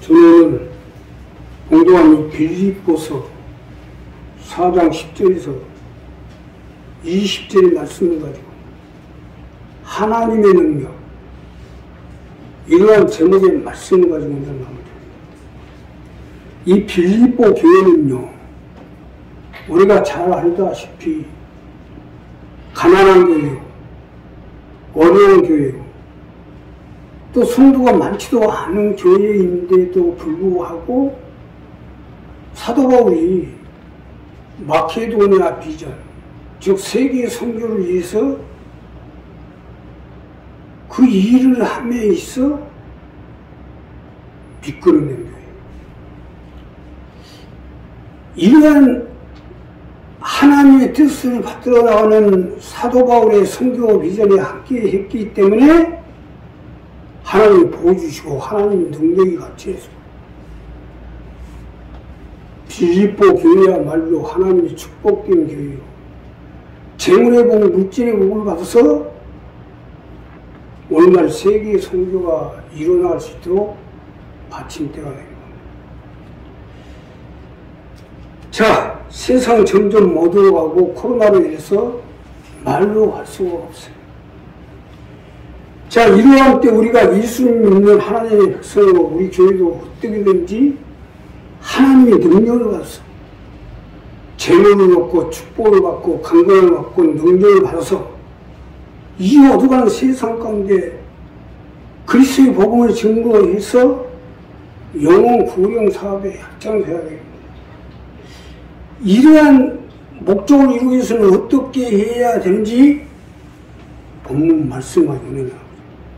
저는 공동한 빌립보서 4장 10절에서 20절의 말씀을 가지고 하나님의 능력, 이러한 제목의 말씀을 가지고 오늘 나옵니다. 이 빌립보 교회는요, 우리가 잘 알다시피 가난한 교회요, 어려운 교회요, 또 성도가 많지도 않은 교회인데도 불구하고 사도 바울이 마케도니아 비전, 즉 세계 선교를 위해서 그 일을 함에 있어 이끌어낸 거예요. 이러한 하나님의 뜻을 받들어 나가는 사도 바울의 선교 비전에 함께 했기 때문에 하나님이 보여주시고 하나님의 능력이 같이 해서 빌립보 교회야말로 하나님의 축복된 교회요, 재물의 복, 물질의 복을 받아서 오늘날 세계 선교가 일어날 수 있도록 받침대가 됩니다. 자, 세상 점점 못 들어가고 코로나로 인해서 말로 할 수가 없어요. 자, 이러한 때 우리가 예수님 믿는 하나님의 백성으로 우리 교회도 어떻게든지 하나님의 능력을 받아서 재물을 얻고 축복을 받고 강건을 받고 능력을 받아서 이 어두운 세상 가운데 그리스도의 복음을 증거해서 영혼 구령 사업에 합장되어야 됩니다. 이러한 목적을 이루기 위해서는 어떻게 해야 되는지 본문 말씀하고 있는 겁니다.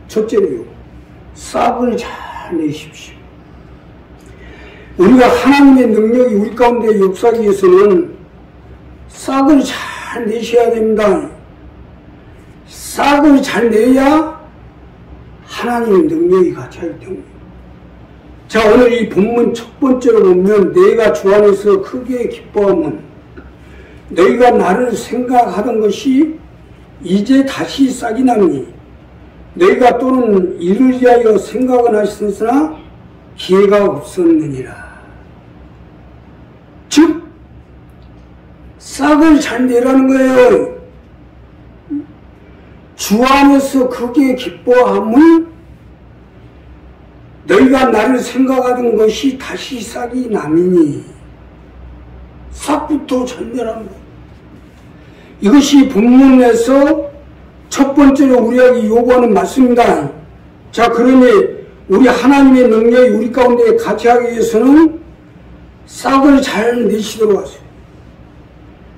첫째로요, 싹을 잘 내십시오. 우리가 하나님의 능력이 우리 가운데 역사하기 위해서는 싹을 잘 내셔야 됩니다. 싹을 잘 내야 하나님의 능력이 같이 하기 때문입니다. 자, 오늘 이 본문 첫 번째로 보면 내가 주 안에서 크게 기뻐하면 너희가 나를 생각하던 것이 이제 다시 싹이 나니 너희가 또는 이를 위하여 생각은 하셨으나 기회가 없었느니라. 즉 싹을 잘 내라는 거예요. 주 안에서 크게 기뻐함은 너희가 나를 생각하던 것이 다시 싹이 나미니, 싹부터 잘 내라는 거예요. 이것이 본문에서 첫 번째로 우리에게 요구하는 말씀입니다. 자, 그러니 우리 하나님의 능력이 우리 가운데 같이 하기 위해서는 싹을 잘 내시도록 하세요.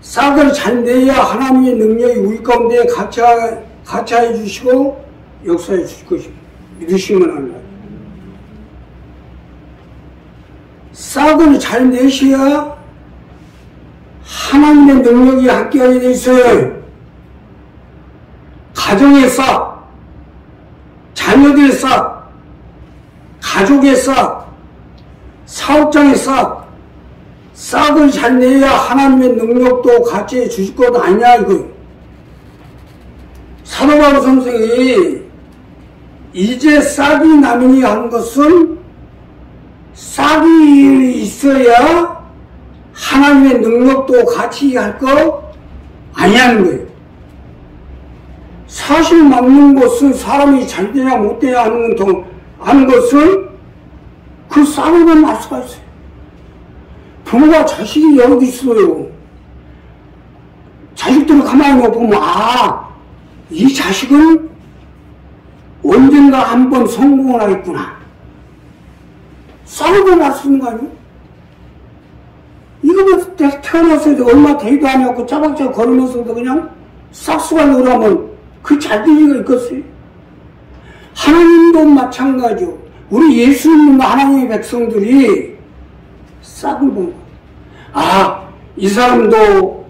싹을 잘 내야 하나님의 능력이 우리 가운데 같이 해 주시고 역사해 주실 것입니다. 믿으시면 합니다. 싹을 잘 내셔야 하나님의 능력이 함께하게 돼 있어요. 가정의 싹, 자녀들의 싹, 가족의 싹, 사업장의 싹, 싹을 잘 내야 하나님의 능력도 같이 해 주실 것 아니냐 이거예요. 사도 바울 선생이 이제 싹이 나느니 하는 것은 싹이 있어야 하나님의 능력도 같이 할 거 아니냐는 거예요. 사실 맞는 것은 사람이 잘 되냐 못 되냐 하는 것은 그 싹으로 날 수가 있어요. 부모가 자식이 여기 있어요. 자식들을 가만히 보면 이 자식은 언젠가 한번 성공을 하겠구나. 싹으로 날 수 있는 거 아니에요? 이거 뭐 태어났을 때 얼마 되지도 않았고 짜박짜박 걸으면서도 그냥 싹수가 넣으라면 그 잘 될 리가 있겠어요? 하나님도 마찬가지요. 우리 예수 믿는 하나님의 백성들이 싹을 보는 거예요. 이 사람도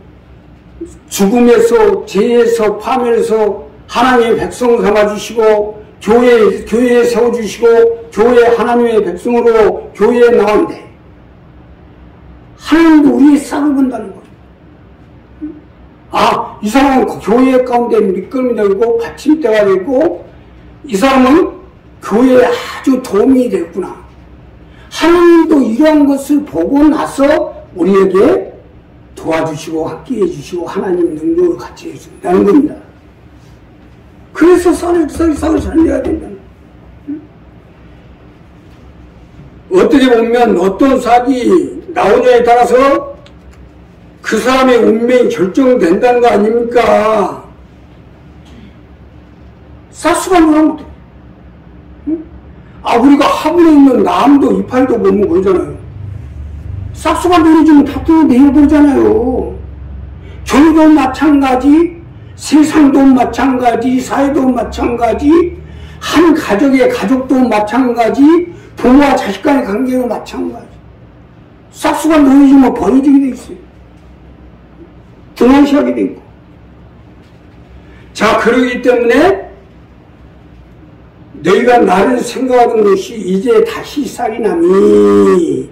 죽음에서 죄에서 파멸에서 하나님의 백성 삼아주시고 교회에 세워주시고 교회 하나님의 백성으로 교회에 나왔는데 하나님도 우리의 싹을 본다는 거예요. 이 사람은 교회 가운데 밑거름이 되고 받침대가 되고 이 사람은 교회에 아주 도움이 됐구나. 하나님도 이러한 것을 보고 나서 우리에게 도와주시고 함께해 주시고 하나님 능력을 같이 해준다는 겁니다. 그래서 쌀을 잘 내야 된다는 거예요. 어떻게 보면 어떤 삭이 나오냐에 따라서 그 사람의 운명이 결정된다는 거 아닙니까? 쌀수가 놀라면 돼. 우리가 화분에 있는 나무도 이파리도 보면 그러잖아요. 싹수가 노려주면 다 내버리잖아요. 교회도 마찬가지, 세상도 마찬가지, 사회도 마찬가지, 한 가족의 가족도 마찬가지, 부모와 자식 간의 관계도 마찬가지. 싹수가 노려주면 버려지게 돼 있어요. 등한시하게 돼 있고. 자, 그러기 때문에 너희가 나를 생각하는 것이 이제 다시 싹이 나니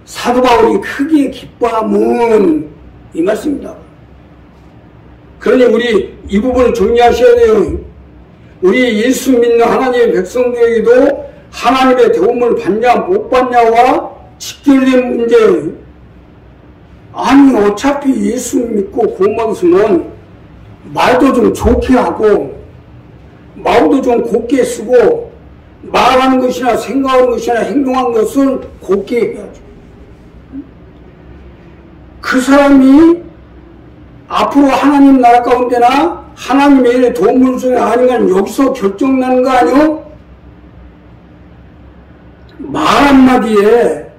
사도 바울이 크게 기뻐함은 이 말씀입니다. 그러니 우리 이 부분을 정리하셔야 돼요. 우리 예수 믿는 하나님의 백성들에게도 하나님의 도움을 받냐 못 받냐와 직결된 문제예요. 아니 어차피 예수 믿고 구원받으면 말도 좀 좋게 하고 마음도 좀 곱게 쓰고 말하는 것이나 생각하는 것이나 행동하는 것을 곱게 해야죠. 그 사람이 앞으로 하나님 나라 가운데나 하나님의 도움을 주는 아닌가 여기서 결정나는 거 아니요? 말 한마디에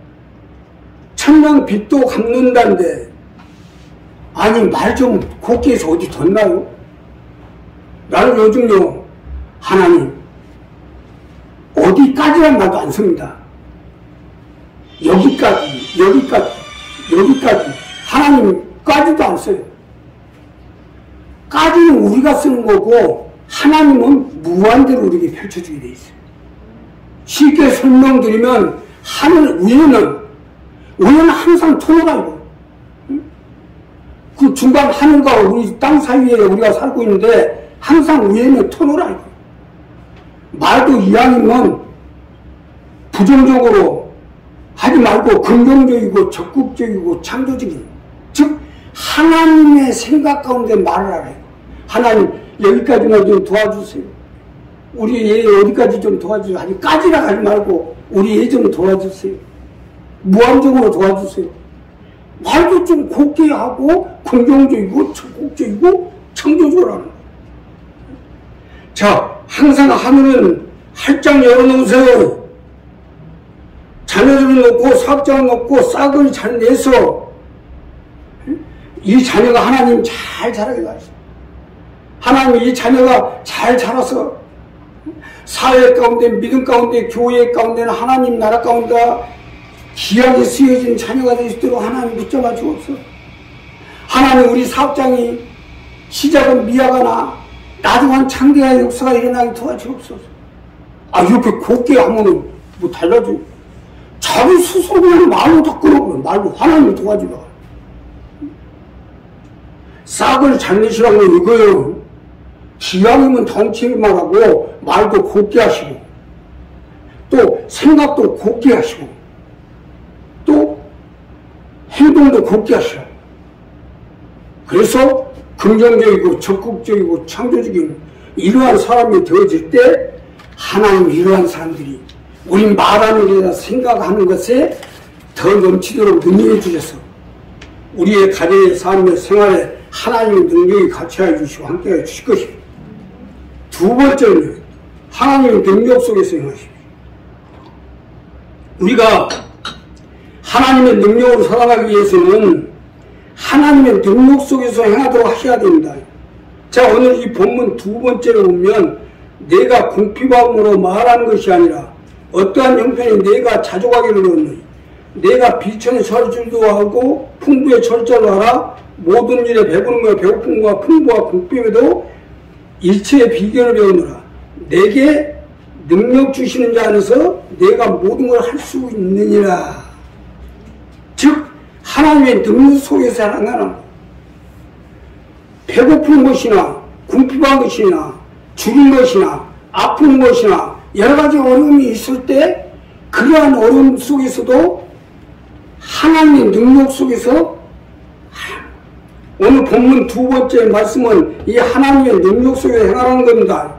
천냥 빚도 갚는다는데 아니 말 좀 곱게 해서 어디 덧나요? 나는 요즘요 하나님 어디까지란 말도 안 씁니다. 여기까지 하나님까지도 안 써요. 까지는 우리가 쓰는 거고 하나님은 무한대로 우리에게 펼쳐주게 돼 있어요. 쉽게 설명드리면 하늘 위에는 항상 터널이고 그 중간 하늘과 우리 땅 사이에 우리가 살고 있는데 항상 위에는 터널이고 말도 이왕이면 부정적으로 하지 말고 긍정적이고 적극적이고 창조적인 즉 하나님의 생각 가운데 말을 하래요. 하나님 여기까지만 좀 도와주세요. 우리 얘 어디까지 좀 도와주세요. 아니 까지라 하지 말고 우리 얘 좀 도와주세요. 무한적으로 도와주세요. 말도 좀 곱게 하고 긍정적이고 적극적이고 창조적으로 하는 거예요. 자, 항상 하늘은 활짝 열어놓으세요. 자녀들을 놓고 사업장을 놓고 싹을 잘 내서 이 자녀가 하나님 잘 자라게 하시오. 하나님 이 자녀가 잘 자라서 사회 가운데 믿음 가운데 교회 가운데는 하나님 나라 가운데 귀하게 쓰여진 자녀가 될 수 있도록 하나님 붙잡아 주옵소서. 하나님 우리 사업장이 시작은 미약하나 나중한 창대한 역사가 일어나게 도와주옵소서. 이렇게 곱게 하면 뭐 달라져. 자기 스스로 그냥 말로 다 끌어버려. 말로 하나님을 도와주라. 싹을 잘 내시라고 이거예요. 기왕이면 덩치기만 하고 말도 곱게 하시고 또 생각도 곱게 하시고 또 행동도 곱게 하시라고. 그래서 긍정적이고 적극적이고 창조적인 이러한 사람이 되어질 때 하나님 이러한 사람들이 우리 말하는 것이나 생각하는 것에 더 넘치도록 능력해 주셔서 우리의 가정의 삶의 생활에 하나님의 능력이 같이하여 주시고 함께하여 주실 것입니다. 두 번째는 하나님의 능력 속에서 행하십시오. 우리가 하나님의 능력으로 살아가기 위해서는 하나님의 능력 속에서 행하도록 하셔야 됩니다. 자, 오늘 이 본문 두 번째로 보면 내가 궁핍함으로 말하는 것이 아니라 어떠한 형편이 내가 자족하기를 얻느니 내가 비천에 철줄도 하고 풍부에 철저로 하라. 모든 일에 배부름과 배고픔과 풍부와 궁핍에도 일체의 비결을 배우느라. 내게 능력 주시는 자 안에서 내가 모든 걸 할 수 있느니라. 즉 하나님의 능력 속에서 살아가는 배고픈 것이나 궁핍한 것이나 죽은 것이나 아픈 것이나 여러 가지 어려움이 있을 때 그러한 어려움 속에서도 하나님의 능력 속에서 오늘 본문 두 번째 말씀은 이 하나님의 능력 속에 행하는 겁니다.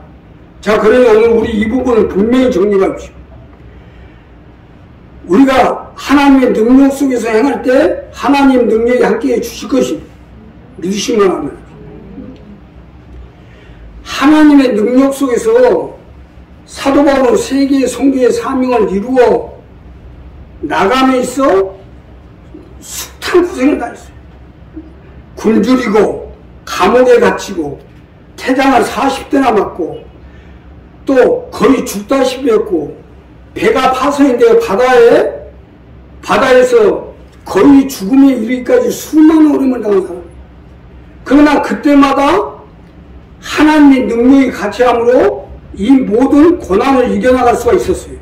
자, 그러니 오늘 우리 이 부분을 분명히 정리합시다. 우리가 하나님의 능력 속에서 행할 때 하나님 능력이 함께 주실 것입니다. 믿으시면 하면. 하나님의 능력 속에서 사도 바울은 세계의 선교의 사명을 이루어 나감에 있어 숱한 고생을 다 했어요. 굶주리고 감옥에 갇히고 태장을 40대나 맞고 또 거의 죽다시피 했고 배가 파손인데 바다에서 거의 죽음에 이르기까지 수많은 어려움을 당한 사람. 그러나 그때마다 하나님의 능력이 같이 함으로 이 모든 고난을 이겨나갈 수가 있었어요.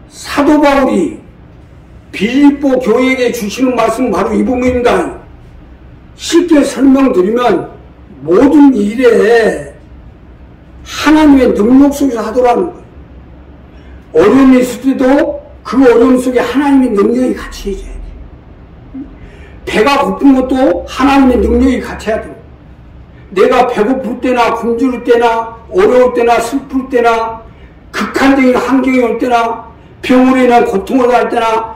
사도 바울이 빌립보 교회에게 주시는 말씀은 바로 이 부분입니다. 쉽게 설명드리면 모든 일에 하나님의 능력 속에서 하더라는 거예요. 어려움이 있을 때도 그 어려움 속에 하나님의 능력이 같이 해줘야 돼요. 배가 고픈 것도 하나님의 능력이 같이 해야 돼요. 내가 배고플 때나 굶주릴 때나 어려울 때나 슬플 때나 극한적인 환경이 올 때나 병으로 인한 고통을 당할 때나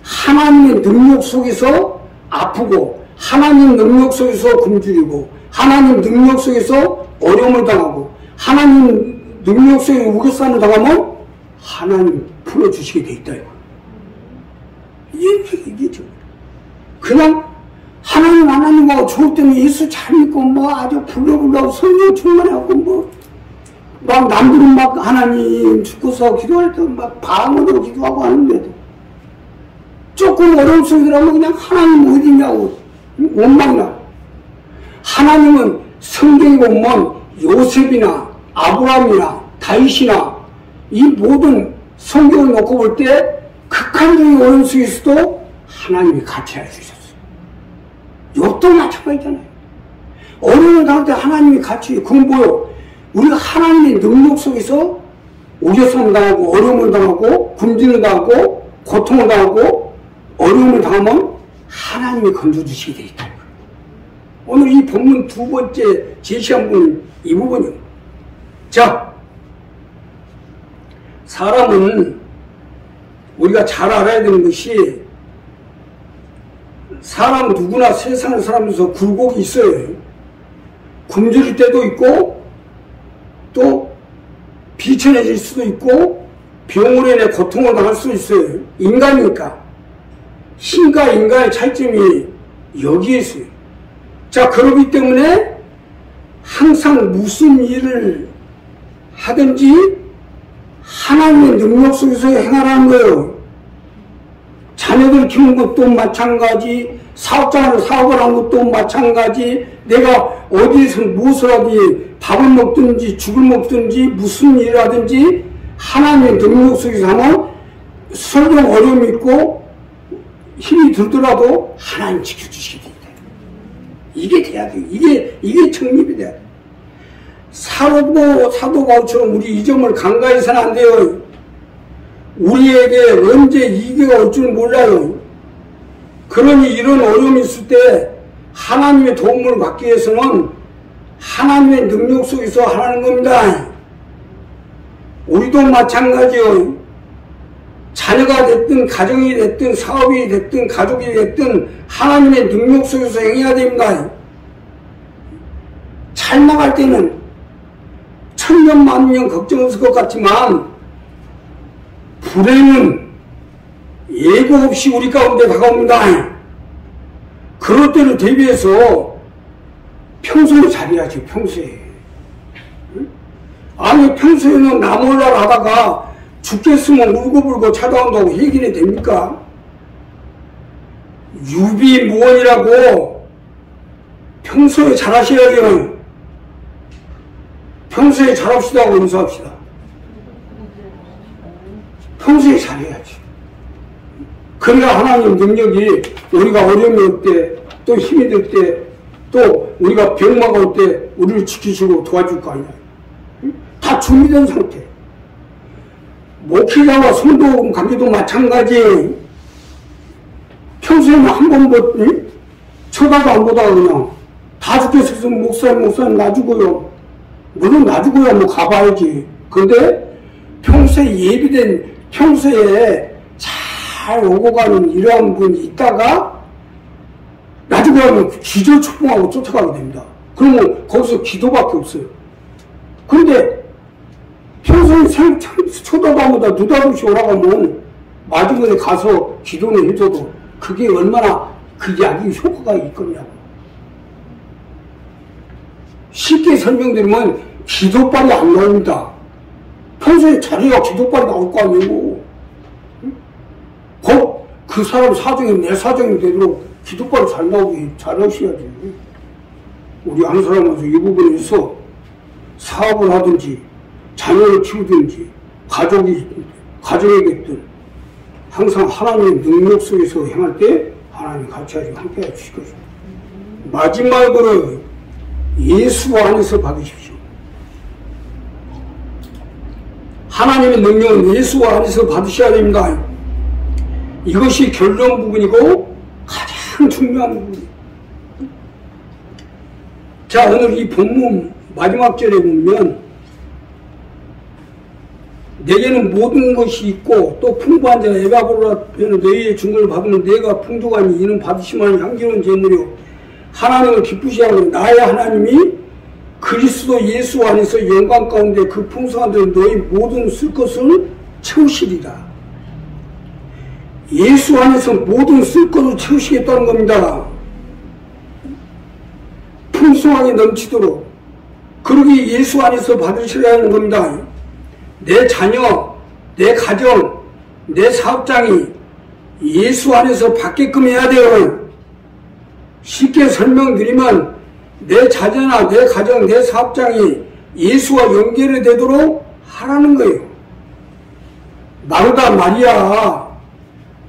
하나님의 능력 속에서 아프고 하나님 능력 속에서 굶주리고 하나님 능력 속에서 어려움을 당하고 하나님 능력 속에 우겨싸움을 당하면 하나님 풀어주시게 돼 있다. 이게 그냥 하나님하고 좋을 때는 예수 잘 믿고 뭐 아주 불러불러고 성령 충만하고 막 남들은 막 하나님 죽고서 기도할 때 막 방언으로 기도하고 하는데도 조금 어려운 속에 들어가면 그냥 하나님 어디냐고 원망이나. 하나님은 성경에 보면 요셉이나 아브라함이나 다윗이나 이 모든 성경을 놓고 볼 때 극한적인 어려움 속에서도 하나님이 같이 해주셨어요. 욥도 마찬가지잖아요. 어려움을 당할 때 하나님이 같이. 그건 뭐요? 우리가 하나님의 능력 속에서 우겨싸움 당하고 어려움을 당하고 굶주림을 당하고 고통을 당하고 어려움을 당하면 하나님이 건져주시게 되어 있다. 오늘 이 본문 두 번째 제시한 부분 이 부분이요. 자, 사람은 우리가 잘 알아야 되는 것이 사람 누구나 세상을 살면서 굴곡이 있어요. 굶주릴 때도 있고 또 비천해질 수도 있고 병으로 인해 고통을 당할 수도 있어요. 인간이니까. 신과 인간의 차이점이 여기에 있어요. 자, 그렇기 때문에 항상 무슨 일을 하든지 하나님의 능력 속에서 행하라는 거예요. 자녀들 키우는 것도 마찬가지, 사업장으로 사업을 하는 것도 마찬가지, 내가 어디에서 무엇을 하든지 밥을 먹든지 죽을 먹든지 무슨 일을 하든지 하나님의 능력 속에서 하면 설령 어려움이 있고 힘이 들더라도 하나님 지켜주시게 됩니다. 이게 돼야 돼요. 이게 정립이 돼야 돼요. 사도 바울처럼 우리 이 점을 간과해서는 안 돼요. 우리에게 언제 위기가 올 줄 몰라요. 그러니 이런 어려움이 있을 때 하나님의 도움을 받기 위해서는 하나님의 능력 속에서 하라는 겁니다. 우리도 마찬가지요. 자녀가 됐든 가정이 됐든 사업이 됐든 가족이 됐든 하나님의 능력 속에서 행해야 됩니다. 잘 나갈 때는 천년 만년 걱정 없을 것 같지만 불행은 예고 없이 우리 가운데 다가옵니다. 그럴 때를 대비해서 평소에 잘해야지. 평소에. 아니 평소에는 나 몰라 하다가 죽겠으면 울고불고 찾아온다고 얘기는 됩니까? 유비무원이라고 평소에 잘하셔야죠. 평소에 잘합시다 하고 인사합시다. 평소에 잘해야지. 그러니까 하나님 능력이 우리가 어려움이 올 때, 또 힘이 들 때, 또 우리가 병마가 올 때 우리를 지키시고 도와줄 거 아니야. 다 준비된 상태. 목회자와 성도 관계도 마찬가지. 평소에는 한 번 쳐다도 안 보다가 그냥 다 죽겠어서 목사님 놔주고요. 물론 놔주고야 뭐 가봐야지. 근데 평소에 잘 오고 가는 이러한 분이 있다가 놔주고 하면 기절초풍하고 쫓아가게 됩니다. 그러면 거기서 기도밖에 없어요. 그런데 평소에 쳐다도 안 보다 느닷없이 오라고 하면 마지막에 가서 기도는 해줘도 그게 얼마나 그 약이 효과가 있겠냐고. 쉽게 설명드리면 기도빨이 안 나옵니다. 평소에 자기가 기도빨이 나올 거 아니고 그 사람 사정이 내 사정이 되도록 기도빨이 잘 나오게 잘 하셔야지. 우리 한 사람에서 이 부분에서 사업을 하든지 자녀를 키우든지 가정이겠든 항상 하나님의 능력 속에서 행할 때 하나님 같이 함께 해주실 것입니다. 마지막으로 예수 안에서 받으십시오. 하나님의 능력은 예수 안에서 받으셔야 됩니다. 이것이 결론 부분이고 가장 중요한 부분이에요. 자, 오늘 이 본문 마지막 절에 보면 내게는 모든 것이 있고 또 풍부한 자가 에바보라 너희의 증거를 받으면 내가 풍족하니 이는 받으시면 향기로운 제물이요 하나님을 기쁘시게 하고 나의 하나님이 그리스도 예수 안에서 영광 가운데 그 풍성한 대로 너희 모든 쓸 것을 채우시리라. 예수 안에서 모든 쓸 것을 채우시겠다는 겁니다. 풍성하게 넘치도록. 그러기 예수 안에서 받으시려 하는 겁니다. 내 자녀, 내 가정, 내 사업장이 예수 안에서 받게끔 해야 돼요. 쉽게 설명드리면 내 자녀나 내 가정, 내 사업장이 예수와 연결이 되도록 하라는 거예요. 마르다 마리아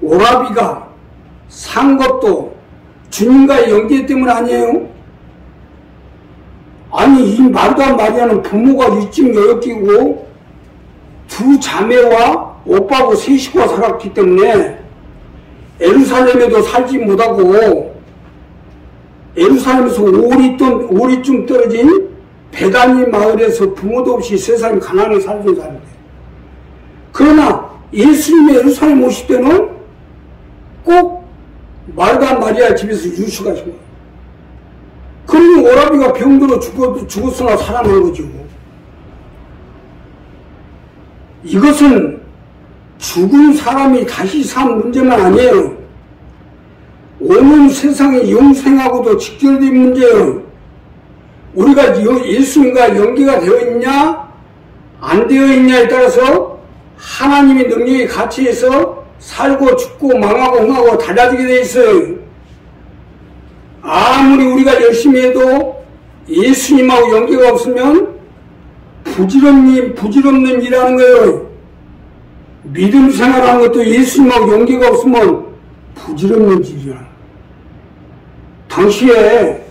오라비가 산 것도 주님과의 연계 때문 아니에요? 아니 이 마르다 마리아는 부모가 일찍 여역기고 두 자매와 오빠하고 세 식구가 살았기 때문에 예루살렘에도 살지 못하고 예루살렘에서 오리쯤 떨어진 베다니 마을에서 부모도 없이 세상에 가난하게 살던 사람인데 그러나 예수님이 예루살렘 오실 때는 꼭 마르다 마리아 집에서 유식하신 거예요. 그러니 오라비가 병들어 죽었으나 살아난 거죠. 이것은 죽은 사람이 다시 산 문제만 아니에요. 오는 세상의 영생하고도 직결된 문제예요. 우리가 예수님과 연계가 되어 있냐 안 되어 있냐에 따라서 하나님의 능력이 같이 해서 살고 죽고 망하고 흥하고 달라지게 되어 있어요. 아무리 우리가 열심히 해도 예수님하고 연계가 없으면 부질없는 일하는 거예요. 믿음 생활하는 것도 예수님하고 연계가 없으면 부질없는 일이야. 당시에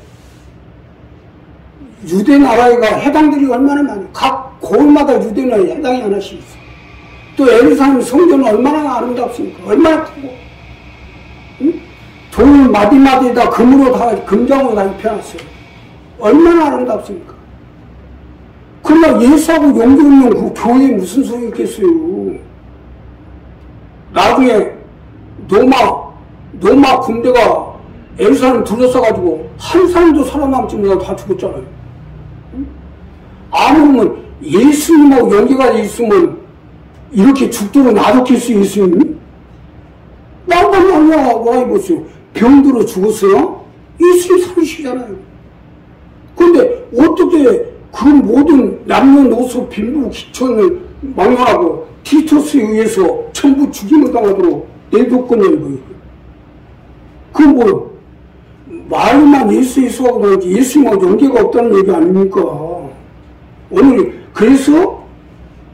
유대 나라가 해당들이 얼마나 많아요. 각 고을마다 유대 나라에 해당이 하나씩 있어. 또 예루살렘 성전은 얼마나 아름답습니까? 얼마나 크고, 응? 돌 마디마디에다 금장으로 다 입혀놨어요. 얼마나 아름답습니까? 그러나 예수하고 연결 없는 그 교회에 무슨 소용이 있겠어요? 나중에 로마 군대가 예루살렘 둘러싸가지고 한 사람도 살아남지 못하고 다 죽었잖아요. 응? 아무면 예수님하고 연계가 있으면 이렇게 죽도록 놔뒀을 수 있어요? 말도 아니야. 보세요. 병들어 죽었어요? 예수님 살으시잖아요. 근데 어떻게 그 모든 남녀노소 빈부 기천을 막론하고 티투스에 의해서 전부 죽임을 당하도록 내뒀거든요. 그건 뭐요? 말로만 예수하고 그러지 예수님하고 연계가 없다는 얘기 아닙니까? 오늘 그래서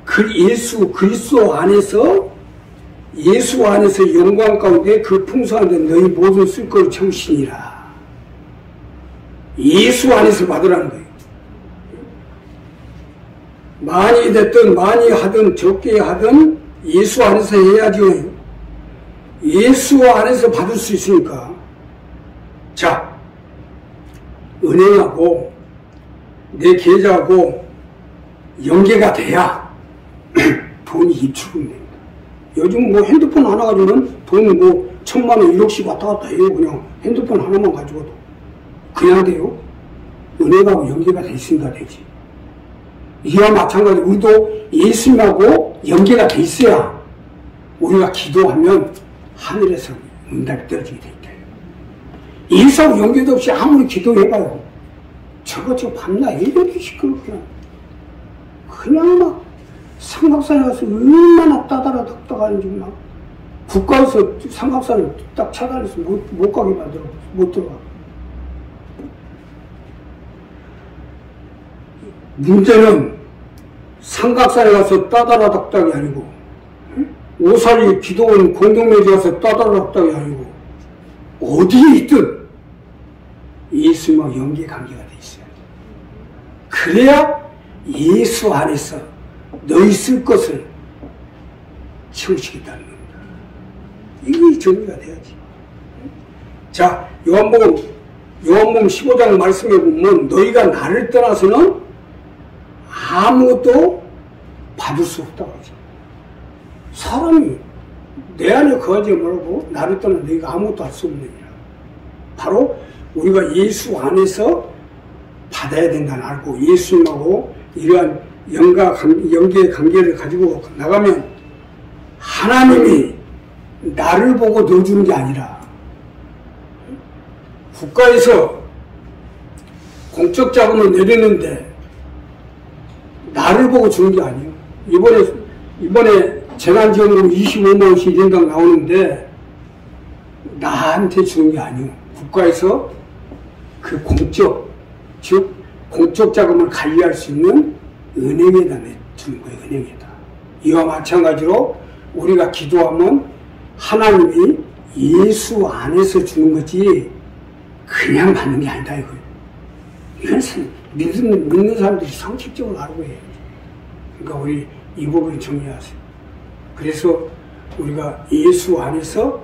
그리스도 안에서 예수 안에서 영광 가운데 그 풍성한 데 너희 모든 쓸 것을 채우시니라. 예수 안에서 받으라는 거예요. 많이 됐든 많이 하든 적게 하든 예수 안에서 해야지. 예수 안에서 받을 수 있으니까. 자, 은행하고 내 계좌하고 연계가 돼야 돈이 입출은 됩니다. 요즘 뭐 핸드폰 하나 가지고는 돈 뭐 1,000만 원, 1억씩 왔다 갔다 해요. 그냥 핸드폰 하나만 가지고도. 그냥 돼요. 은행하고 연계가 돼 있으니까 되지. 이와 마찬가지 우리도 예수님하고 연계가 돼 있어야 우리가 기도하면 하늘에서 응답이 떨어지게 돼 있다. 예수하고 연계도 없이 아무리 기도해봐요. 저거 밤낮 이렇게 시끄럽게 그냥 막 삼각산에 가서 얼마나 따다라닥다가는지 막 국가에서 삼각산을 딱 차단해서 못 가게 만들어 못 들어가. 문제는 삼각산에 가서 따다라닥닥이 아니고 오사리 기도원 공동묘지 가서 따다라닥닥이 아니고 어디에 있든 예수님과 연계관계가 돼 있어요. 그래야 예수 안에서 너희 쓸 것을 채우시겠다는 겁니다. 이게 정리가 돼야지. 자, 요한복음 15장 말씀해 보면 너희가 나를 떠나서는 아무것도 받을 수 없다고 하죠. 사람이 내 안에 거하지 말고 나를 떠나 너희가 아무것도 할 수 없느니라. 바로 우리가 예수 안에서 받아야 된다는 알고 예수님하고 이러한 연계의 관계를 가지고 나가면 하나님이 나를 보고 넣어주는 게 아니라 국가에서 공적 자금을 내리는데 나를 보고 주는 게 아니에요. 이번에 재난지원으로 25만 원씩 1인당 나오는데 나한테 주는 게 아니에요. 국가에서 그 공적 자금을 관리할 수 있는 은행에다 주는 거예요. 은행에다. 이와 마찬가지로 우리가 기도하면 하나님이 예수 안에서 주는 거지 그냥 받는 게 아니다 이거예요. 이것은 믿는 사람들이 상식적으로 알고 해야지. 그러니까 우리 이 부분을 정리하세요. 그래서 우리가 예수 안에서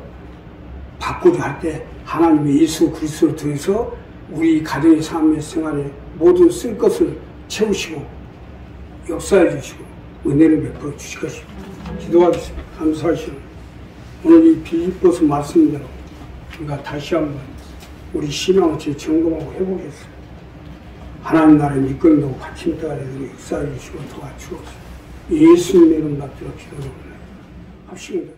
받고자 할 때 하나님의 예수 그리스도를 통해서 우리 가정의 삶의 생활에 모든 쓸 것을 채우시고 역사해 주시고 은혜를 베풀어 주실 것입니다. 기도하겠습니다. 감사하시오. 오늘 이 빌립보서 말씀대로 우리가 다시 한번 우리 신앙을 재점검하고 해보겠습니다. 하나님 나라의 믿음도 받침대가 되도록 역사해 주시고 도와주옵소서. 예수님의 이름 받들어 기도를 합시다.